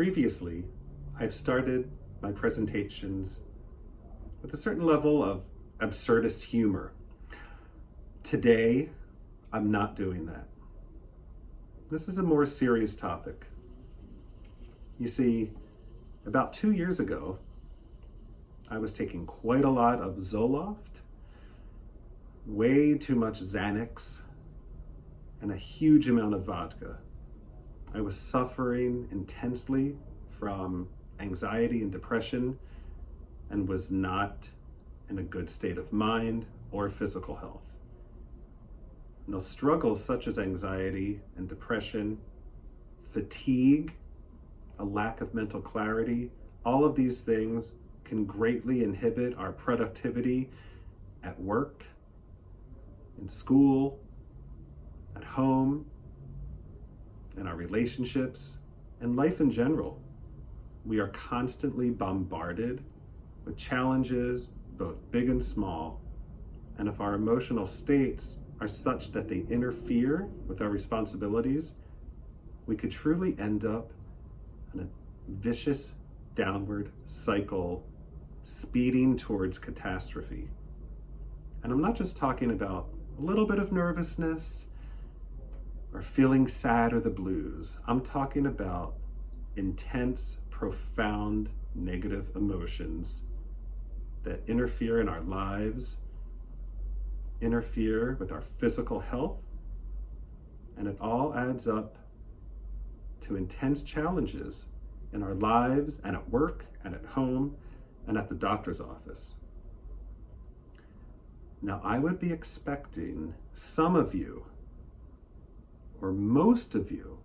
Previously, I've started my presentations with a certain level of absurdist humor. Today, I'm not doing that. This is a more serious topic. You see, about 2 years ago, I was taking quite a lot of Zoloft, way too much Xanax, and a huge amount of vodka. I was suffering intensely from anxiety and depression and was not in a good state of mind or physical health. Now, struggles such as anxiety and depression, fatigue, a lack of mental clarity, all of these things can greatly inhibit our productivity at work, in school, at home, in our relationships, and life in general. We are constantly bombarded with challenges, both big and small, and if our emotional states are such that they interfere with our responsibilities, we could truly end up in a vicious downward cycle speeding towards catastrophe. And I'm not just talking about a little bit of nervousness or feeling sad or the blues. I'm talking about intense, profound negative emotions that interfere in our lives, interfere with our physical health, and it all adds up to intense challenges in our lives and at work and at home and at the doctor's office. Now, I would be expecting some of you, or most of you,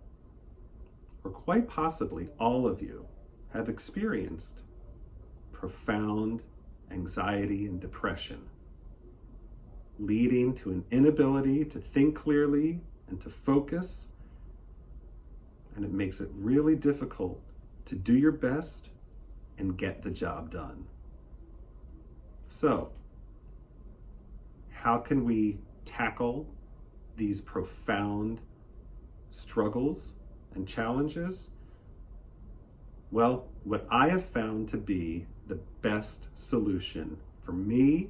or quite possibly all of you, have experienced profound anxiety and depression, leading to an inability to think clearly and to focus, and it makes it really difficult to do your best and get the job done. So, how can we tackle these profound struggles and challenges? Well, what I have found to be the best solution for me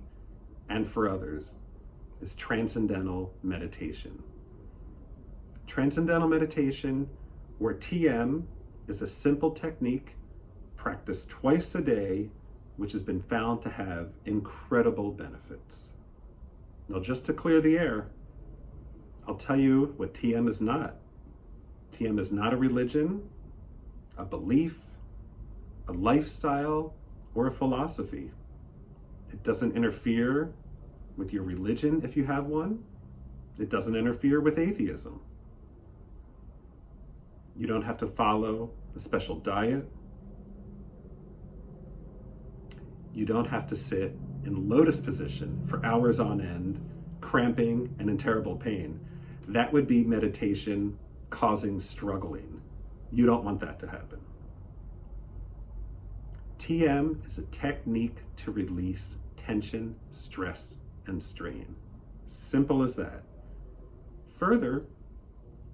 and for others is transcendental meditation. Transcendental meditation, or TM, is a simple technique practiced twice a day, which has been found to have incredible benefits. Now, just to clear the air, I'll tell you what TM is not. TM is not a religion, a belief, a lifestyle, or a philosophy. It doesn't interfere with your religion if you have one. It doesn't interfere with atheism. You don't have to follow a special diet. You don't have to sit in lotus position for hours on end, cramping and in terrible pain. That would be meditation causing struggling. You don't want that to happen. TM is a technique to release tension, stress, and strain. Simple as that. Further,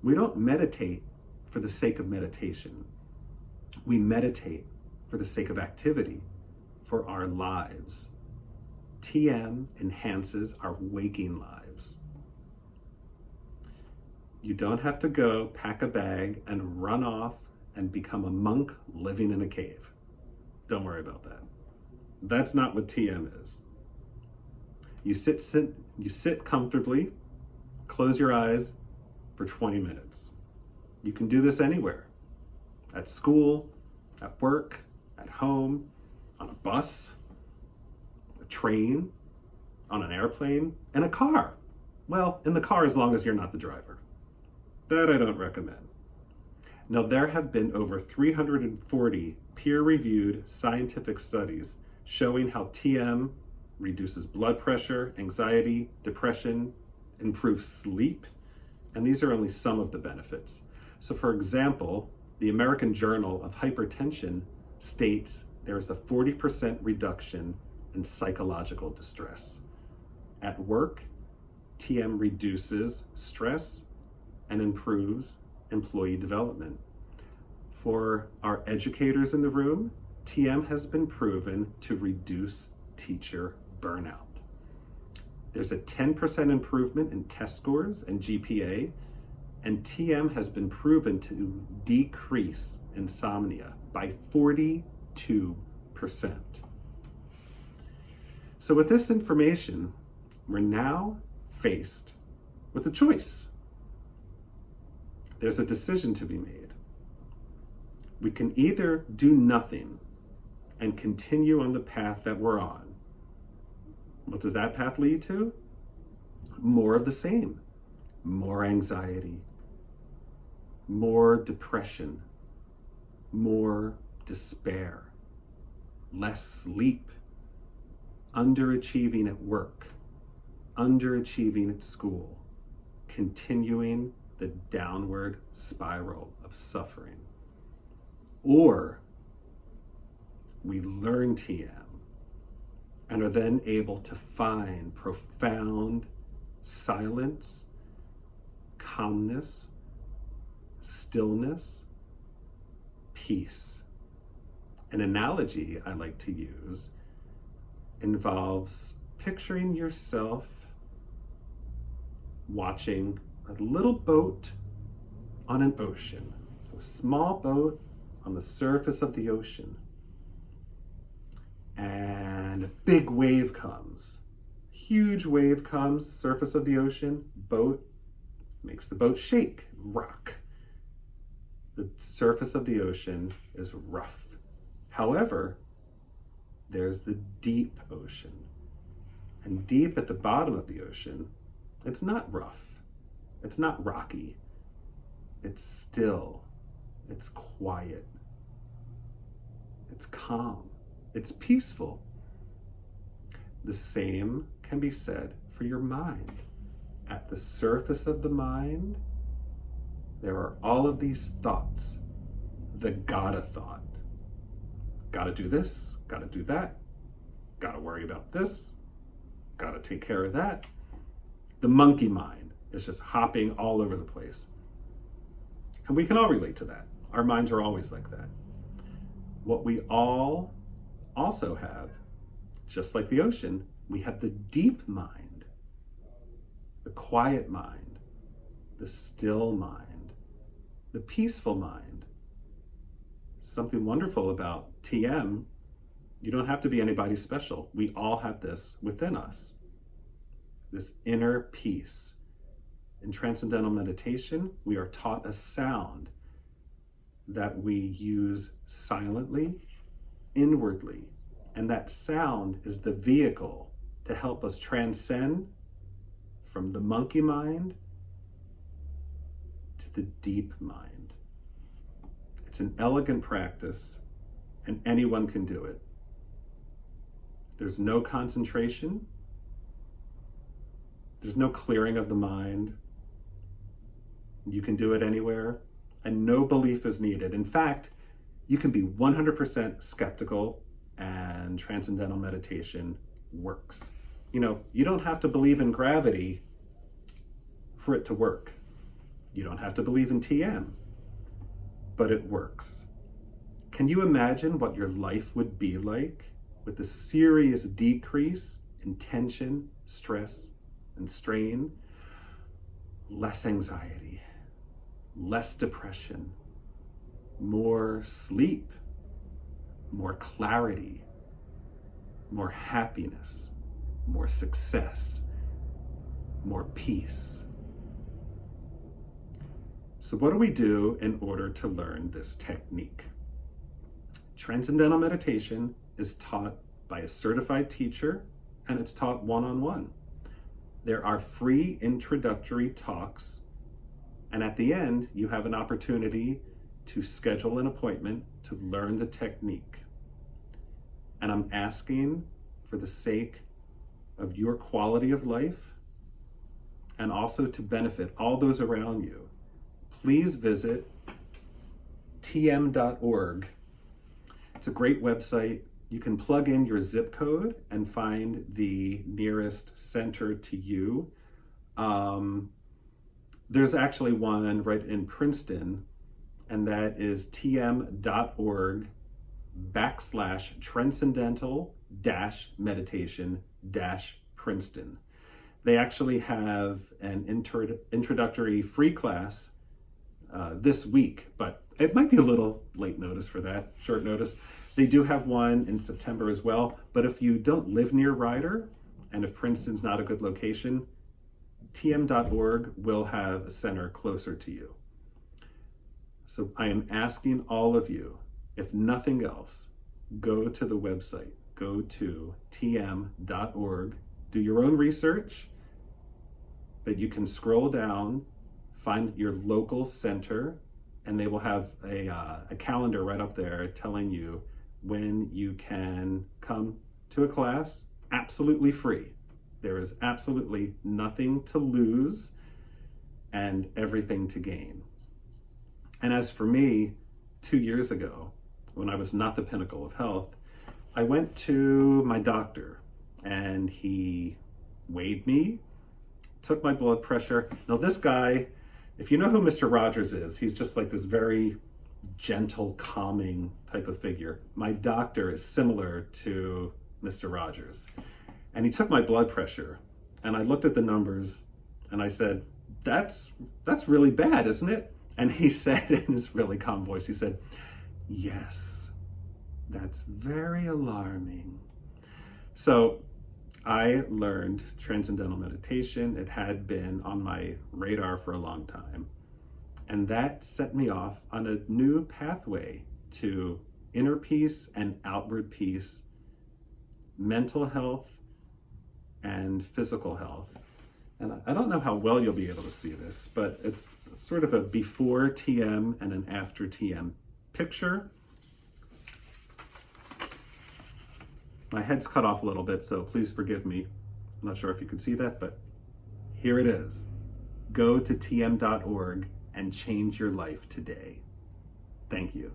we don't meditate for the sake of meditation. We meditate for the sake of activity, for our lives. TM enhances our waking lives. You don't have to go pack a bag and run off and become a monk living in a cave. Don't worry about that. That's not what TM is. You sit comfortably, close your eyes for 20 minutes. You can do this anywhere. At school, at work, at home, on a bus, a train, on an airplane, and a car. Well, in the car as long as you're not the driver. That I don't recommend. Now, there have been over 340 peer-reviewed scientific studies showing how TM reduces blood pressure, anxiety, depression, improves sleep, and these are only some of the benefits. So, for example, the American Journal of Hypertension states there is a 40% reduction in psychological distress. At work, TM reduces stress and improves employee development. For our educators in the room, TM has been proven to reduce teacher burnout. There's a 10% improvement in test scores and GPA, and TM has been proven to decrease insomnia by 42%. So with this information, we're now faced with a choice. There's a decision to be made. We can either do nothing and continue on the path that we're on. What does that path lead to? More of the same. More anxiety, more depression, more despair, less sleep, underachieving at work, underachieving at school, continuing the downward spiral of suffering. Or we learn TM and are then able to find profound silence, calmness, stillness, peace. An analogy I like to use involves picturing yourself watching a little boat on an ocean. So a small boat on the surface of the ocean. And a big wave comes. Huge wave comes, surface of the ocean, boat, makes the boat shake, rock. The surface of the ocean is rough. However, there's the deep ocean. And deep at the bottom of the ocean, it's not rough. It's not rocky. It's still. It's quiet. It's calm. It's peaceful. The same can be said for your mind. At the surface of the mind, there are all of these thoughts. The gotta thought. Gotta do this, gotta do that, gotta worry about this, gotta take care of that. The monkey mind is just hopping all over the place. And we can all relate to that. Our minds are always like that. What we all also have, just like the ocean, we have the deep mind, the quiet mind, the still mind, the peaceful mind. Something wonderful about TM, you don't have to be anybody special. We all have this within us, this inner peace. In Transcendental Meditation, we are taught a sound that we use silently, inwardly, and that sound is the vehicle to help us transcend from the monkey mind to the deep mind. It's an elegant practice, and anyone can do it. There's no concentration. There's no clearing of the mind. You can do it anywhere, and no belief is needed. In fact, you can be 100% skeptical, and Transcendental Meditation works. You don't have to believe in gravity for it to work. You don't have to believe in TM, but it works. Can you imagine what your life would be like with a serious decrease in tension, stress, and strain? Less anxiety, less depression, more sleep, more clarity, more happiness, more success, more peace. So what do we do in order to learn this technique? Transcendental Meditation is taught by a certified teacher, and it's taught one-on-one. There are free introductory talks, and at the end, you have an opportunity to schedule an appointment to learn the technique. And I'm asking, for the sake of your quality of life, and also to benefit all those around you, please visit tm.org. It's a great website. You can plug in your zip code and find the nearest center to you. There's actually one right in Princeton, and that is tm.org/transcendental-meditation-Princeton. They actually have an introductory free class this week, but it might be a little late notice for that, short notice. They do have one in September as well, but if you don't live near Ryder, and if Princeton's not a good location, tm.org will have a center closer to you. So I am asking all of you, if nothing else, go to the website, go to tm.org, do your own research, but you can scroll down, find your local center, and they will have a calendar right up there telling you when you can come to a class absolutely free. There is absolutely nothing to lose and everything to gain. And as for me, 2 years ago, when I was not the pinnacle of health, I went to my doctor and he weighed me, took my blood pressure. Now this guy, if you know who Mr. Rogers is, he's just like this very gentle, calming type of figure. My doctor is similar to Mr. Rogers. And he took my blood pressure and I looked at the numbers and I said, that's really bad, isn't it? And he said in his really calm voice, he said, yes, that's very alarming. So I learned transcendental meditation. It had been on my radar for a long time. And that set me off on a new pathway to inner peace and outward peace, mental health and physical health. And I don't know how well you'll be able to see this, but it's sort of a before TM and an after TM picture. My head's cut off a little bit, so please forgive me. I'm not sure if you can see that, but here it is. Go to tm.org and change your life today. Thank you.